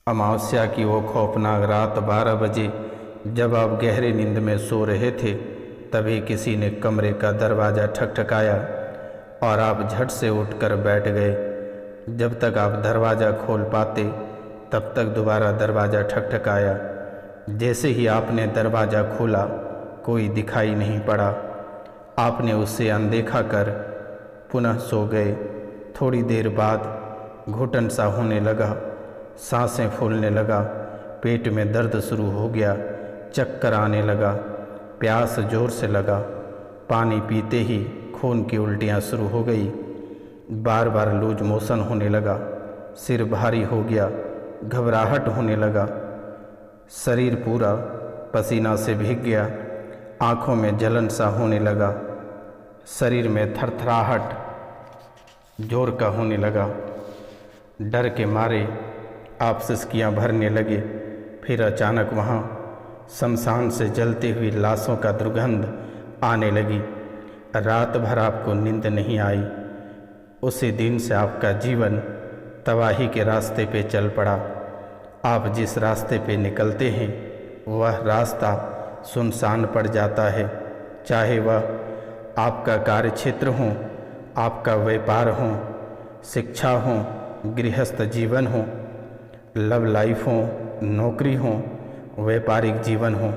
अमावस्या की वो खौफनाक रात 12 बजे जब आप गहरे नींद में सो रहे थे, तभी किसी ने कमरे का दरवाज़ा ठकठकाया और आप झट से उठकर बैठ गए। जब तक आप दरवाज़ा खोल पाते तब तक दोबारा दरवाज़ा ठकठकाया। जैसे ही आपने दरवाज़ा खोला, कोई दिखाई नहीं पड़ा। आपने उसे अनदेखा कर पुनः सो गए। थोड़ी देर बाद घुटन सा होने लगा, सांसें फूलने लगा, पेट में दर्द शुरू हो गया, चक्कर आने लगा, प्यास जोर से लगा। पानी पीते ही खून की उल्टियाँ शुरू हो गई, बार बार लूज मोशन होने लगा, सिर भारी हो गया, घबराहट होने लगा, शरीर पूरा पसीना से भीग गया, आँखों में जलन सा होने लगा, शरीर में थरथराहट जोर का होने लगा। डर के मारे आप सिसकियाँ भरने लगे। फिर अचानक वहाँ शमशान से जलती हुई लाशों का दुर्गंध आने लगी। रात भर आपको नींद नहीं आई। उसी दिन से आपका जीवन तबाही के रास्ते पे चल पड़ा। आप जिस रास्ते पे निकलते हैं वह रास्ता सुनसान पड़ जाता है, चाहे वह आपका कार्यक्षेत्र हो, आपका व्यापार हो, शिक्षा हो, गृहस्थ जीवन हो, लव लाइफ हो, नौकरी हो, व्यापारिक जीवन हो।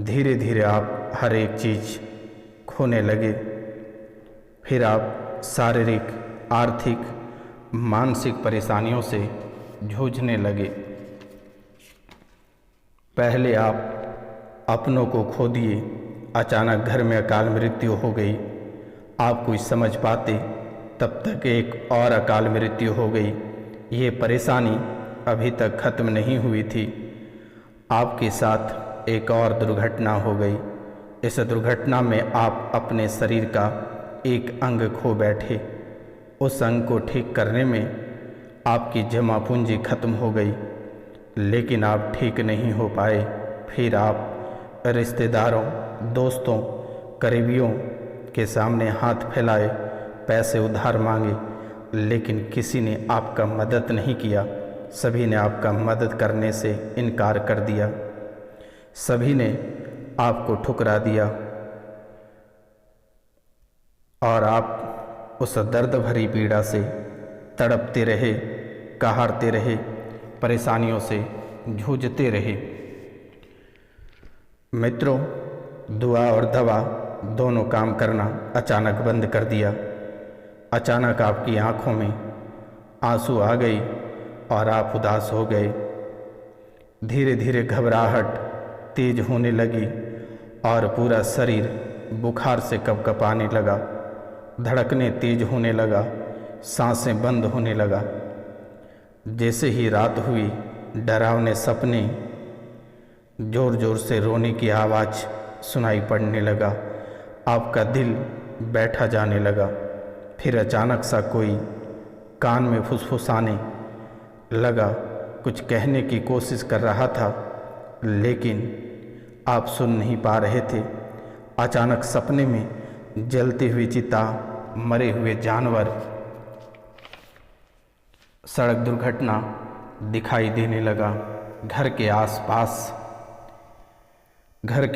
धीरे धीरे आप हर एक चीज़ खोने लगे। फिर आप शारीरिक, आर्थिक, मानसिक परेशानियों से जूझने लगे। पहले आप अपनों को खो दिए। अचानक घर में अकाल मृत्यु हो गई। आप कुछ समझ पाते तब तक एक और अकाल मृत्यु हो गई। ये परेशानी अभी तक खत्म नहीं हुई थी। आपके साथ एक और दुर्घटना हो गई। इस दुर्घटना में आप अपने शरीर का एक अंग खो बैठे। उस अंग को ठीक करने में आपकी जमा पूंजी खत्म हो गई, लेकिन आप ठीक नहीं हो पाए। फिर आप रिश्तेदारों, दोस्तों, करीबियों के सामने हाथ फैलाए, पैसे उधार मांगे, लेकिन किसी ने आपका मदद नहीं किया। सभी ने आपका मदद करने से इनकार कर दिया। सभी ने आपको ठुकरा दिया और आप उस दर्द भरी पीड़ा से तड़पते रहे, कहारते रहे, परेशानियों से जूझते रहे। मित्रों, दुआ और दवा दोनों काम करना अचानक बंद कर दिया। अचानक आपकी आंखों में आंसू आ गई और आप उदास हो गए। धीरे धीरे घबराहट तेज होने लगी और पूरा शरीर बुखार से कपकपाने लगा, धड़कने तेज होने लगा, सांसें बंद होने लगा। जैसे ही रात हुई, डरावने सपने, जोर जोर से रोने की आवाज़ सुनाई पड़ने लगा। आपका दिल बैठा जाने लगा। फिर अचानक सा कोई कान में फुसफुसाने लगा, कुछ कहने की कोशिश कर रहा था, लेकिन आप सुन नहीं पा रहे थे। अचानक सपने में जलती हुई चिता, मरे हुए जानवर, सड़क दुर्घटना दिखाई देने लगा। घर के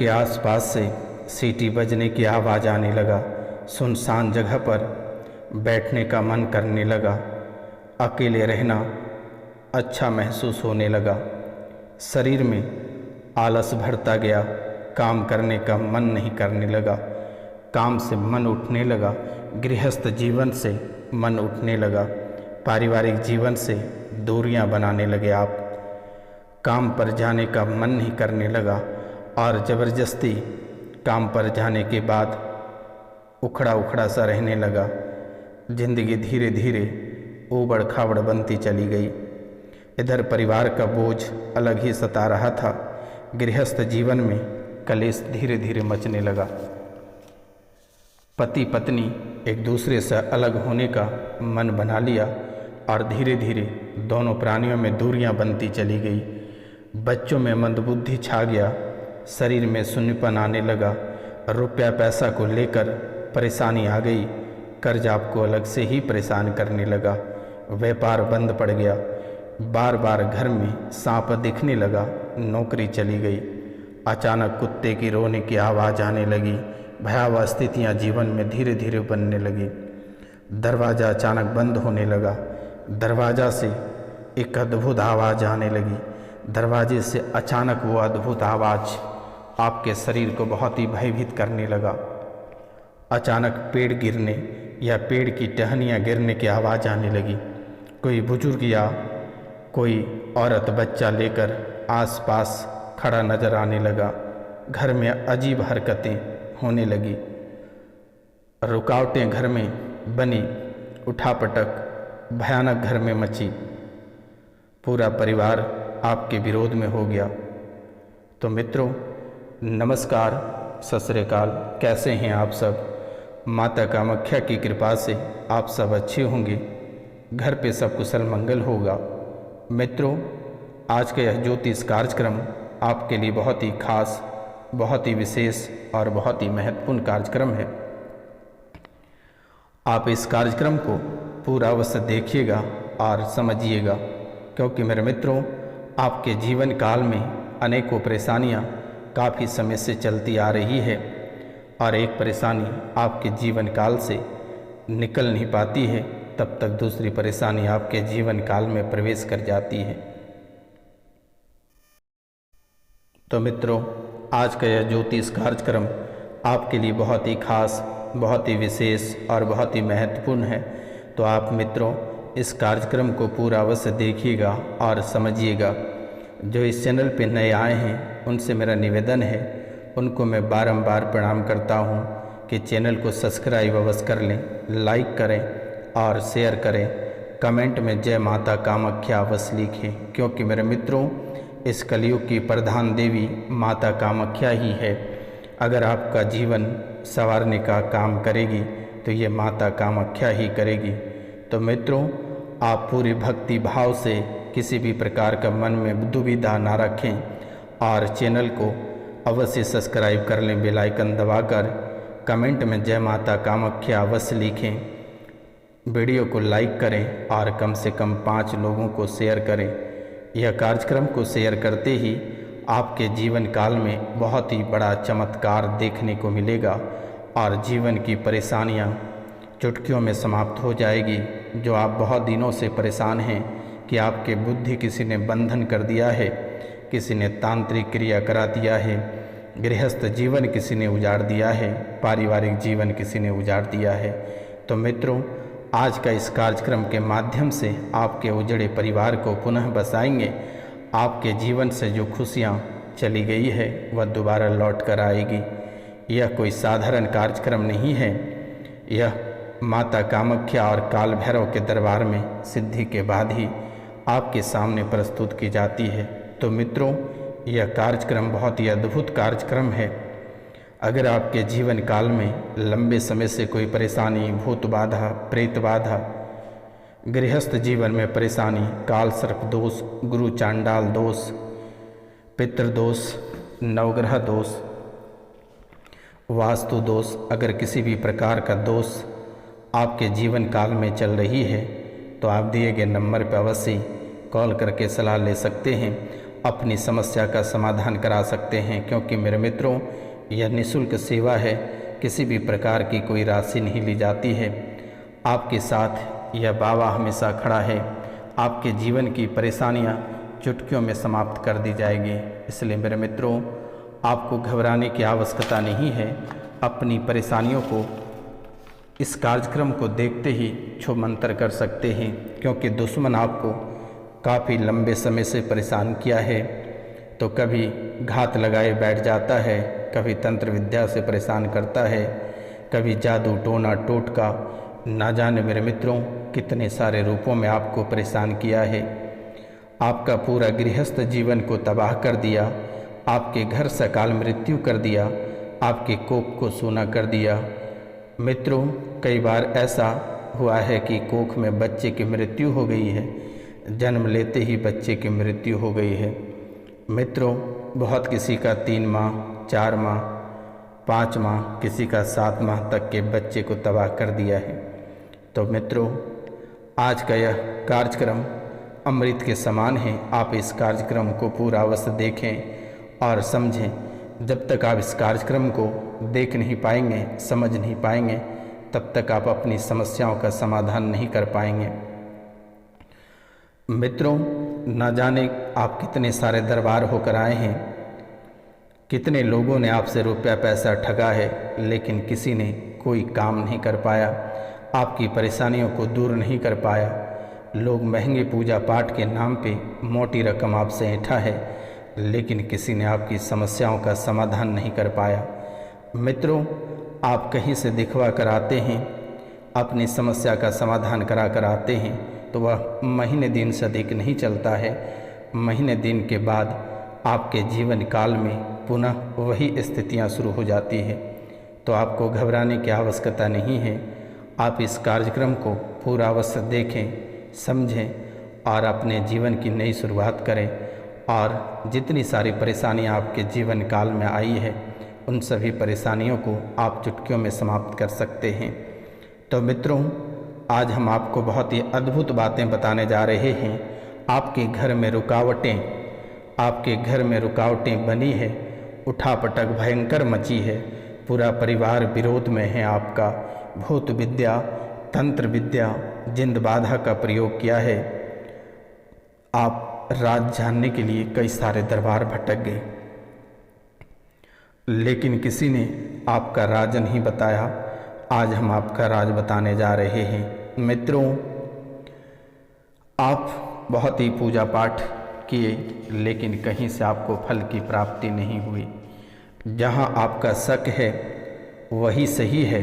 आसपास से सीटी बजने की आवाज़ आने लगा। सुनसान जगह पर बैठने का मन करने लगा। अकेले रहना अच्छा महसूस होने लगा। शरीर में आलस भरता गया। काम करने का मन नहीं करने लगा। काम से मन उठने लगा। गृहस्थ जीवन से मन उठने लगा। पारिवारिक जीवन से दूरियां बनाने लगे आप। काम पर जाने का मन नहीं करने लगा और ज़बरदस्ती काम पर जाने के बाद उखड़ा उखड़ा सा रहने लगा। जिंदगी धीरे धीरे ऊबड़ खाबड़ बनती चली गई। इधर परिवार का बोझ अलग ही सता रहा था। गृहस्थ जीवन में कलेश धीरे धीरे मचने लगा। पति पत्नी एक दूसरे से अलग होने का मन बना लिया और धीरे धीरे दोनों प्राणियों में दूरियां बनती चली गई। बच्चों में मंदबुद्धि छा गया। शरीर में शून्यपन आने लगा। रुपया पैसा को लेकर परेशानी आ गई। कर्ज आपको अलग से ही परेशान करने लगा। व्यापार बंद पड़ गया। बार बार घर में सांप दिखने लगा। नौकरी चली गई। अचानक कुत्ते की रोने की आवाज़ आने लगी। भयावह स्थितियाँ जीवन में धीरे धीरे बनने लगी। दरवाज़ा अचानक बंद होने लगा। दरवाज़ा से एक अद्भुत आवाज़ आने लगी। दरवाजे से अचानक वो अद्भुत आवाज़ आपके शरीर को बहुत ही भयभीत करने लगा। अचानक पेड़ गिरने या पेड़ की टहनियाँ गिरने की आवाज़ आने लगी। कोई बुजुर्ग या कोई औरत बच्चा लेकर आसपास खड़ा नजर आने लगा। घर में अजीब हरकतें होने लगी। रुकावटें घर में बनी। उठापटक भयानक घर में मची। पूरा परिवार आपके विरोध में हो गया। तो मित्रों, नमस्कार, सत श्री अकाल। कैसे हैं आप सब? माता कामाख्या की कृपा से आप सब अच्छे होंगे। घर पे सब कुशल मंगल होगा। मित्रों, आज का यह ज्योतिष कार्यक्रम आपके लिए बहुत ही खास, बहुत ही विशेष और बहुत ही महत्वपूर्ण कार्यक्रम है। आप इस कार्यक्रम को पूरा अवश्य देखिएगा और समझिएगा, क्योंकि मेरे मित्रों, आपके जीवन काल में अनेकों परेशानियां काफ़ी समय से चलती आ रही है और एक परेशानी आपके जीवन काल से निकल नहीं पाती है, तब तक दूसरी परेशानी आपके जीवन काल में प्रवेश कर जाती है। तो मित्रों, आज का यह ज्योतिष कार्यक्रम आपके लिए बहुत ही खास, बहुत ही विशेष और बहुत ही महत्वपूर्ण है। तो आप मित्रों, इस कार्यक्रम को पूरा अवश्य देखिएगा और समझिएगा। जो इस चैनल पर नए आए हैं उनसे मेरा निवेदन है, उनको मैं बारंबार प्रणाम करता हूं कि चैनल को सब्सक्राइब अवश्य कर लें, लाइक करें और शेयर करें। कमेंट में जय माता कामाख्या अवश्य लिखें, क्योंकि मेरे मित्रों, इस कलयुग की प्रधान देवी माता कामाख्या ही है। अगर आपका जीवन संवारने का काम करेगी तो ये माता कामाख्या ही करेगी। तो मित्रों, आप पूरी भक्ति भाव से किसी भी प्रकार का मन में दुविधा ना रखें और चैनल को अवश्य सब्सक्राइब कर लें, बेल आइकन दबाकर। कमेंट में जय माता कामाख्या अवश्य लिखें। वीडियो को लाइक करें और कम से कम 5 लोगों को शेयर करें। यह कार्यक्रम को शेयर करते ही आपके जीवन काल में बहुत ही बड़ा चमत्कार देखने को मिलेगा और जीवन की परेशानियां चुटकियों में समाप्त हो जाएगी। जो आप बहुत दिनों से परेशान हैं कि आपके बुद्धि किसी ने बंधन कर दिया है, किसी ने तांत्रिक क्रिया करा दिया है, गृहस्थ जीवन किसी ने उजाड़ दिया है, पारिवारिक जीवन किसी ने उजाड़ दिया है। तो मित्रों, आज का इस कार्यक्रम के माध्यम से आपके उजड़े परिवार को पुनः बसाएंगे। आपके जीवन से जो खुशियाँ चली गई है वह दोबारा लौट कर आएगी। यह कोई साधारण कार्यक्रम नहीं है। यह माता कामाख्या और काल भैरव के दरबार में सिद्धि के बाद ही आपके सामने प्रस्तुत की जाती है। तो मित्रों, यह कार्यक्रम बहुत ही अद्भुत कार्यक्रम है। अगर आपके जीवन काल में लंबे समय से कोई परेशानी, भूत बाधा, प्रेत बाधा, गृहस्थ जीवन में परेशानी, काल सर्प दोष, गुरु चांडाल दोष, पितृदोष, नवग्रह दोष, वास्तु दोष, अगर किसी भी प्रकार का दोष आपके जीवन काल में चल रही है तो आप दिए गए नंबर पर अवश्य कॉल करके सलाह ले सकते हैं, अपनी समस्या का समाधान करा सकते हैं। क्योंकि मेरे मित्रों, यह निःशुल्क सेवा है, किसी भी प्रकार की कोई राशि नहीं ली जाती है। आपके साथ यह बाबा हमेशा खड़ा है। आपके जीवन की परेशानियां चुटकियों में समाप्त कर दी जाएगी। इसलिए मेरे मित्रों, आपको घबराने की आवश्यकता नहीं है। अपनी परेशानियों को इस कार्यक्रम को देखते ही छूमंतर कर सकते हैं, क्योंकि दुश्मन आपको काफ़ी लंबे समय से परेशान किया है। तो कभी घात लगाए बैठ जाता है, कभी तंत्र विद्या से परेशान करता है, कभी जादू टोना टोटका, ना जाने मेरे मित्रों कितने सारे रूपों में आपको परेशान किया है। आपका पूरा गृहस्थ जीवन को तबाह कर दिया, आपके घर सकाल मृत्यु कर दिया, आपके कोख को सूना कर दिया। मित्रों, कई बार ऐसा हुआ है कि कोख में बच्चे की मृत्यु हो गई है, जन्म लेते ही बच्चे की मृत्यु हो गई है। मित्रों, बहुत किसी का 3 माह, 4 माह, 5 माह, किसी का 7 माह तक के बच्चे को तबाह कर दिया है। तो मित्रों, आज का यह कार्यक्रम अमृत के समान है। आप इस कार्यक्रम को पूरा अवश्य देखें और समझें। जब तक आप इस कार्यक्रम को देख नहीं पाएंगे, समझ नहीं पाएंगे, तब तक आप अपनी समस्याओं का समाधान नहीं कर पाएंगे। मित्रों, न जाने आप कितने सारे दरबार होकर आए हैं, कितने लोगों ने आपसे रुपया पैसा ठगा है, लेकिन किसी ने कोई काम नहीं कर पाया, आपकी परेशानियों को दूर नहीं कर पाया। लोग महंगे पूजा पाठ के नाम पे मोटी रकम आपसे ऐंठा है, लेकिन किसी ने आपकी समस्याओं का समाधान नहीं कर पाया। मित्रों, आप कहीं से दिखवा कर आते हैं, अपनी समस्या का समाधान करा कर आते हैं, तो वह महीने दिन से अधिक नहीं चलता है। महीने दिन के बाद आपके जीवन काल में पुनः वही स्थितियां शुरू हो जाती है। तो आपको घबराने की आवश्यकता नहीं है। आप इस कार्यक्रम को पूरा अवश्य देखें, समझें और अपने जीवन की नई शुरुआत करें। और जितनी सारी परेशानियां आपके जीवन काल में आई है, उन सभी परेशानियों को आप चुटकियों में समाप्त कर सकते हैं। तो मित्रों, आज हम आपको बहुत ही अद्भुत बातें बताने जा रहे हैं। आपके घर में रुकावटें बनी है, उठापटक भयंकर मची है, पूरा परिवार विरोध में है आपका, भूत विद्या, तंत्र विद्या, जिंद बाधा का प्रयोग किया है। आप राज जानने के लिए कई सारे दरबार भटक गए, लेकिन किसी ने आपका राज नहीं बताया। आज हम आपका राज बताने जा रहे हैं। मित्रों, आप बहुत ही पूजा पाठ किए, लेकिन कहीं से आपको फल की प्राप्ति नहीं हुई। जहां आपका शक है वही सही है,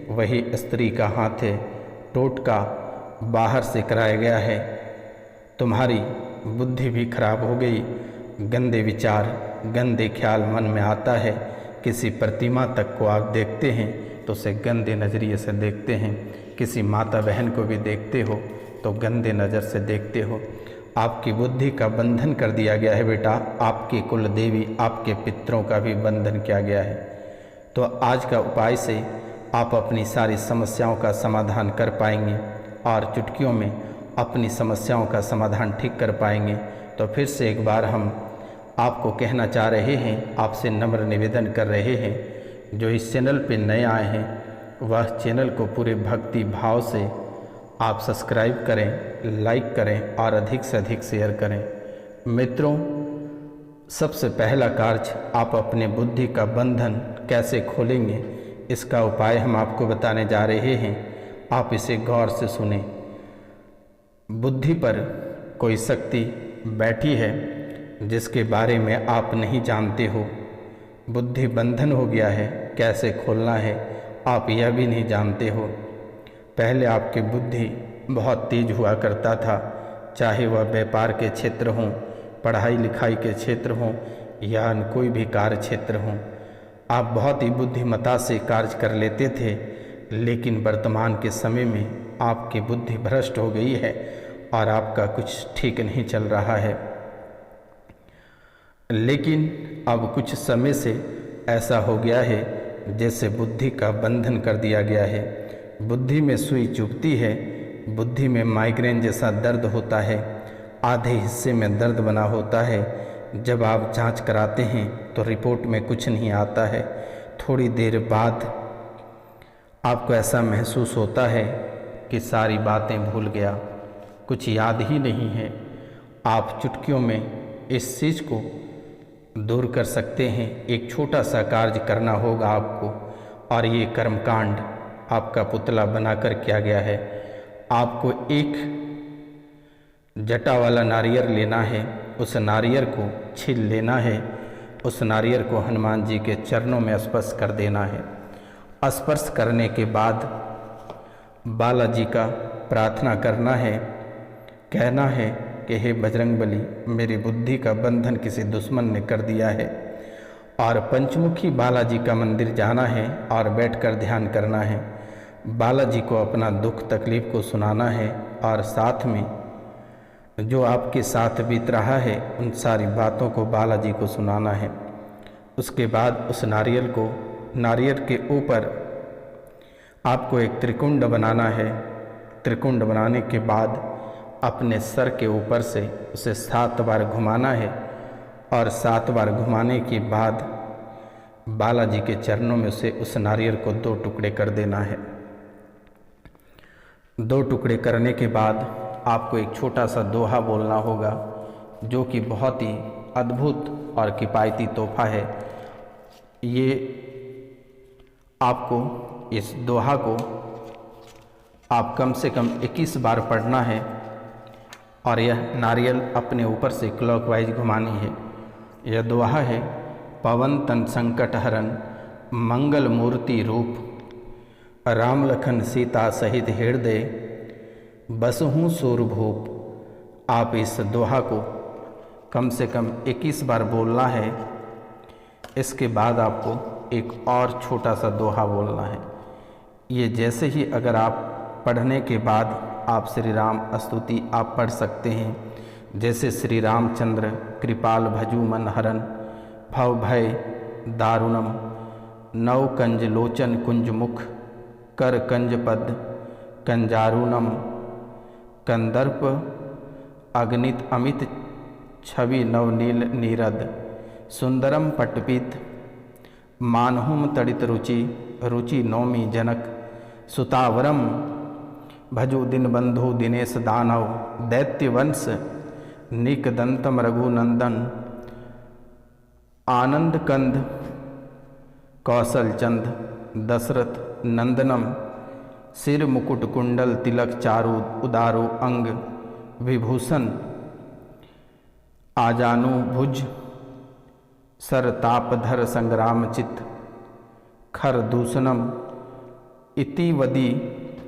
वही स्त्री का हाथ है, टोटका बाहर से कराया गया है। तुम्हारी बुद्धि भी खराब हो गई, गंदे विचार, गंदे ख्याल मन में आता है। किसी प्रतिमा तक को आप देखते हैं तो उसे गंदे नज़रिए से देखते हैं। किसी माता बहन को भी देखते हो तो गंदे नज़र से देखते हो। आपकी बुद्धि का बंधन कर दिया गया है बेटा। आपकी कुल देवी, आपके पितरों का भी बंधन किया गया है। तो आज का उपाय से आप अपनी सारी समस्याओं का समाधान कर पाएंगे और चुटकियों में अपनी समस्याओं का समाधान ठीक कर पाएंगे। तो फिर से एक बार हम आपको कहना चाह रहे हैं, आपसे नम्र निवेदन कर रहे हैं, जो इस चैनल पे नए आए हैं वह चैनल को पूरे भक्ति भाव से आप सब्सक्राइब करें, लाइक करें और अधिक से अधिक शेयर करें। मित्रों, सबसे पहला कार्य, आप अपने बुद्धि का बंधन कैसे खोलेंगे, इसका उपाय हम आपको बताने जा रहे हैं। आप इसे गौर से सुनें। बुद्धि पर कोई शक्ति बैठी है जिसके बारे में आप नहीं जानते हो। बुद्धि बंधन हो गया है, कैसे खोलना है आप यह भी नहीं जानते हो। पहले आपकी बुद्धि बहुत तेज हुआ करता था, चाहे वह व्यापार के क्षेत्र हों, पढ़ाई लिखाई के क्षेत्र हों या कोई भी कार्य क्षेत्र हों। आप बहुत ही बुद्धिमत्ता से कार्य कर लेते थे, लेकिन वर्तमान के समय में आपकी बुद्धि भ्रष्ट हो गई है और आपका कुछ ठीक नहीं चल रहा है। लेकिन अब कुछ समय से ऐसा हो गया है जैसे बुद्धि का बंधन कर दिया गया है। बुद्धि में सुई चुभती है, बुद्धि में माइग्रेन जैसा दर्द होता है, आधे हिस्से में दर्द बना होता है। जब आप जांच कराते हैं तो रिपोर्ट में कुछ नहीं आता है। थोड़ी देर बाद आपको ऐसा महसूस होता है कि सारी बातें भूल गया, कुछ याद ही नहीं है। आप चुटकियों में इस चीज़ को दूर कर सकते हैं। एक छोटा सा कार्य करना होगा आपको, और ये कर्मकांड आपका पुतला बनाकर किया गया है। आपको एक जटा वाला नारियल लेना है, उस नारियल को छील लेना है, उस नारियल को हनुमान जी के चरणों में स्पर्श कर देना है। स्पर्श करने के बाद बालाजी का प्रार्थना करना है, कहना है कि हे बजरंगबली, मेरी बुद्धि का बंधन किसी दुश्मन ने कर दिया है। और पंचमुखी बालाजी का मंदिर जाना है और बैठकर ध्यान करना है। बालाजी को अपना दुख तकलीफ को सुनाना है और साथ में जो आपके साथ बीत रहा है उन सारी बातों को बालाजी को सुनाना है। उसके बाद उस नारियल के ऊपर आपको एक त्रिकुंड बनाना है। त्रिकुंड बनाने के बाद अपने सर के ऊपर से उसे 7 बार घुमाना है और 7 बार घुमाने के बाद बालाजी के चरणों में उसे उस नारियल को 2 टुकड़े कर देना है। 2 टुकड़े करने के बाद आपको एक छोटा सा दोहा बोलना होगा, जो कि बहुत ही अद्भुत और किफ़ायती तोहफा है। ये आपको इस दोहा को आप कम से कम 21 बार पढ़ना है और यह नारियल अपने ऊपर से क्लॉकवाइज घुमानी है। यह दोहा है, पवन तन संकट हरन मंगल मूर्ति रूप, राम लखन सीता सहित हृदय बसहूँ सूरभूप। आप इस दोहा को कम से कम 21 बार बोलना है। इसके बाद आपको एक और छोटा सा दोहा बोलना है। ये जैसे ही अगर आप पढ़ने के बाद आप श्री राम स्तुति आप पढ़ सकते हैं, जैसे श्री रामचंद्र कृपाल भजू मन हरन भव भय दारुणम, नव कंज लोचन कुंज मुख कर कंज पद कंजारुणम, कंदर्प अग्नित अमित छवि नवनील नीरद, सुंदरम पटपीत मानहुम तड़ित रुचि रुचि नौमी जनक, सुतावरम भजु दिन बंधु दिनेश दानव, दैत्य वंश निकदंतम रघुनंदन, आनंद कंद कौशल चंद दशरथ नंदनम, सिर मुकुट कुंडल तिलक चारु उदारो अंग विभूषण, आजानु भुज सर तापधर संग्राम चित, खर दूषणम,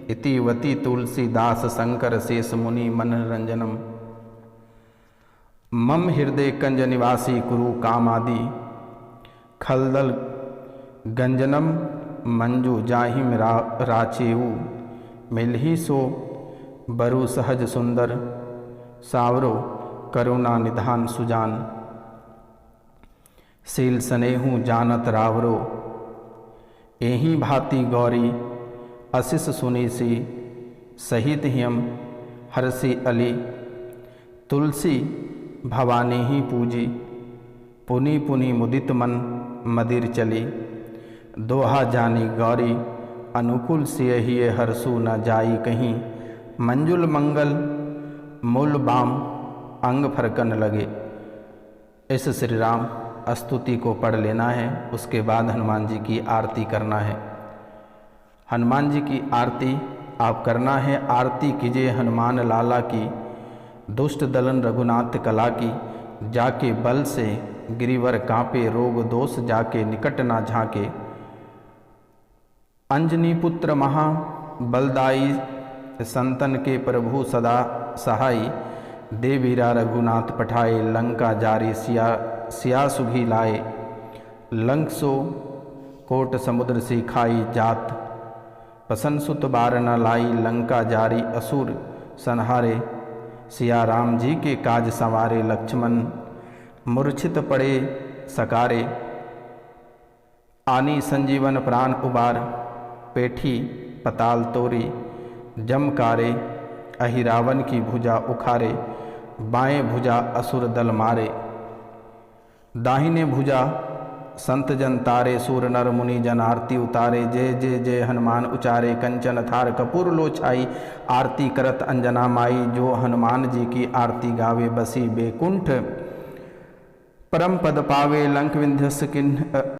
इतिवती तुलसीदास शंकर शेष मुनि मनरंजनम, मम हृदय कंज निवासी कुरु कामादि, खलदल गंजनम मंजू जाहिम राचेऊ, मिलही सो बरु सहज सुंदर, सावरो करुणा निधान सुजान, शील स्नेहु जानत रावरो, एही भांति गौरी अशिष सुनीसी, सहित हियम हरसी अली, तुलसी भवानी ही पूजी, पुनि पुनि मुदित मन मदिर चली, दोहा जानी गौरी अनुकूल सिय हिय हरसु न जाई कहीं, मंजुल मंगल मूल बाम अंग फरकन लगे। इस श्री राम स्तुति को पढ़ लेना है। उसके बाद हनुमान जी की आरती करना है। हनुमान जी की आरती आप करना है। आरती कीजिए हनुमान लाला की, दुष्ट दलन रघुनाथ कला की, जाके बल से गिरिवर कांपे, रोग दोष जाके निकट ना झांके, अंजनी पुत्र महा बलदाई, संतन के प्रभु सदा सहाई, देवीरा रघुनाथ पठाए, लंका जारी सिया सुभी लाए, लंक सो कोट समुद्र से खाई जात, पसन सुत बार न लाई, लंका जारी असुर संहारे, सिया राम जी के काज संवारे, लक्ष्मण मूर्छित पड़े सकारे, आनी संजीवन प्राण उबार, पेठी पताल तोरी, जमकारे, अहिरावन की भुजा उखारे, बाएं भुजा असुर दल मारे, दाहिने भुजा संत जन तारे, सूर नर मुनि जन आरती उतारे, जय जय जय हनुमान उचारे, कंचन थार कपूर लो छाई, आरती करत अंजना माई, जो हनुमान जी की आरती गावे बसी बेकुंठ, परम पद पावे लंक विंध्यस किन्ह